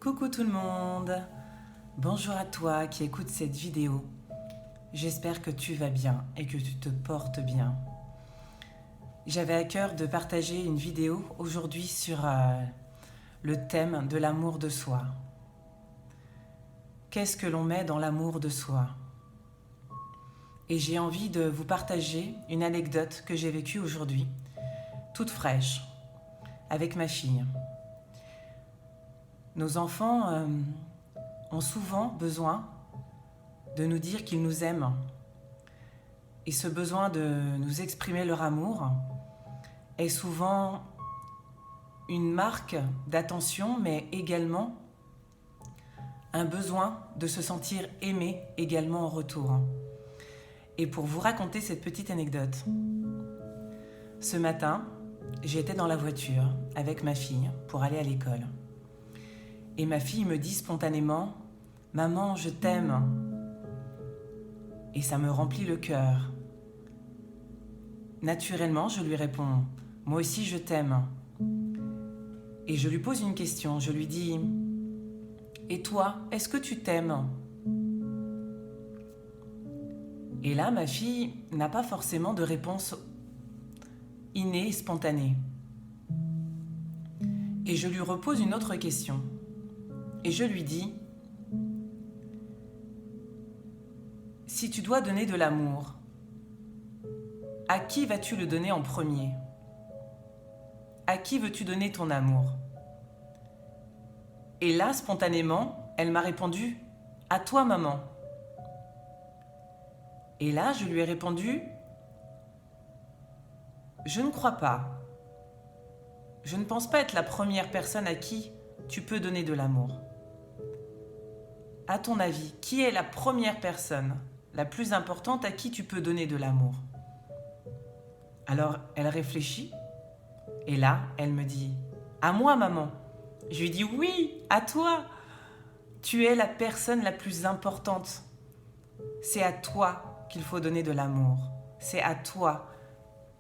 Coucou tout le monde, bonjour à toi qui écoute cette vidéo. J'espère que tu vas bien et que tu te portes bien. J'avais à cœur de partager une vidéo aujourd'hui sur le thème de l'amour de soi. Qu'est-ce que l'on met dans l'amour de soi? Et j'ai envie de vous partager une anecdote que j'ai vécue aujourd'hui, toute fraîche, avec ma fille. Nos enfants ont souvent besoin de nous dire qu'ils nous aiment. Et ce besoin de nous exprimer leur amour est souvent une marque d'attention, mais également un besoin de se sentir aimé également en retour. Et pour vous raconter cette petite anecdote, ce matin, j'étais dans la voiture avec ma fille pour aller à l'école. Et ma fille me dit spontanément « Maman, je t'aime ». Et ça me remplit le cœur. Naturellement, je lui réponds « Moi aussi, je t'aime ». Et je lui pose une question, je lui dis « Et toi, est-ce que tu t'aimes ?» Et là, ma fille n'a pas forcément de réponse innée et spontanée. Et je lui repose une autre question. Et je lui dis, si tu dois donner de l'amour, à qui vas-tu le donner en premier? À qui veux-tu donner ton amour? Et là, spontanément, elle m'a répondu, à toi, maman. Et là, je lui ai répondu, je ne crois pas. Je ne pense pas être la première personne à qui tu peux donner de l'amour. À ton avis, qui est la première personne, la plus importante à qui tu peux donner de l'amour? Alors, elle réfléchit, et là, elle me dit « À moi, maman !» Je lui dis « Oui, à toi ! Tu es la personne la plus importante. C'est à toi qu'il faut donner de l'amour. C'est à toi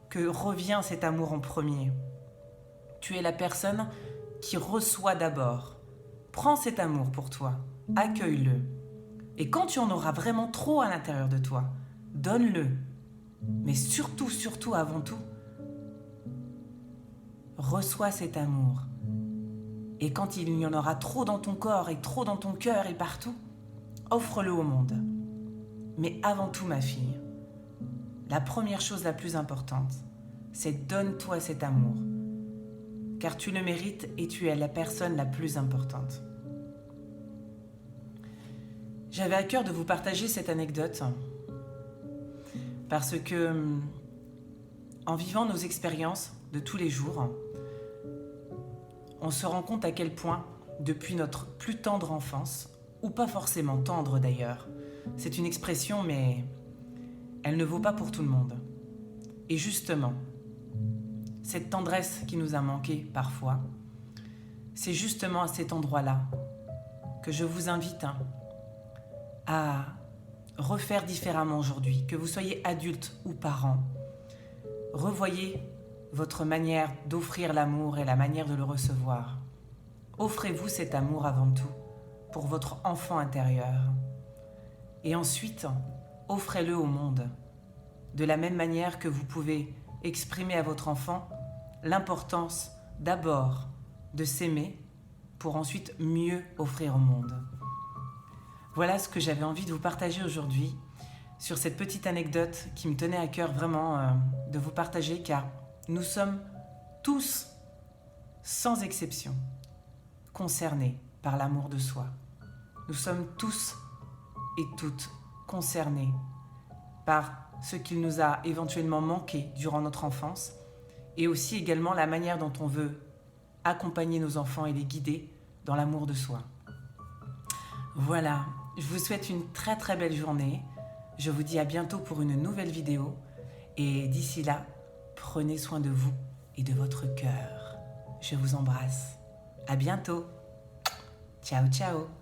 que revient cet amour en premier. Tu es la personne qui reçoit d'abord. Prends cet amour pour toi. Accueille-le. Et quand tu en auras vraiment trop à l'intérieur de toi, donne-le. Mais surtout, avant tout, reçois cet amour. Et quand il y en aura trop dans ton corps et trop dans ton cœur et partout, offre-le au monde. Mais avant tout, ma fille, la première chose la plus importante, c'est donne-toi cet amour. Car tu le mérites et tu es la personne la plus importante. J'avais à cœur de vous partager cette anecdote parce que, en vivant nos expériences de tous les jours, on se rend compte à quel point, depuis notre plus tendre enfance, ou pas forcément tendre d'ailleurs, c'est une expression mais elle ne vaut pas pour tout le monde. Et justement, cette tendresse qui nous a manqué parfois, c'est justement à cet endroit-là que je vous invite à refaire différemment aujourd'hui, que vous soyez adulte ou parent. Revoyez votre manière d'offrir l'amour et la manière de le recevoir. Offrez-vous cet amour avant tout pour votre enfant intérieur. Et ensuite, offrez-le au monde. De la même manière que vous pouvez exprimer à votre enfant l'importance d'abord de s'aimer pour ensuite mieux offrir au monde. Voilà ce que j'avais envie de vous partager aujourd'hui sur cette petite anecdote qui me tenait à cœur vraiment de vous partager, car nous sommes tous, sans exception, concernés par l'amour de soi. Nous sommes tous et toutes concernés par ce qu'il nous a éventuellement manqué durant notre enfance et aussi également la manière dont on veut accompagner nos enfants et les guider dans l'amour de soi. Voilà, je vous souhaite une très très belle journée. Je vous dis à bientôt pour une nouvelle vidéo et d'ici là, prenez soin de vous et de votre cœur. Je vous embrasse. À bientôt. Ciao, ciao.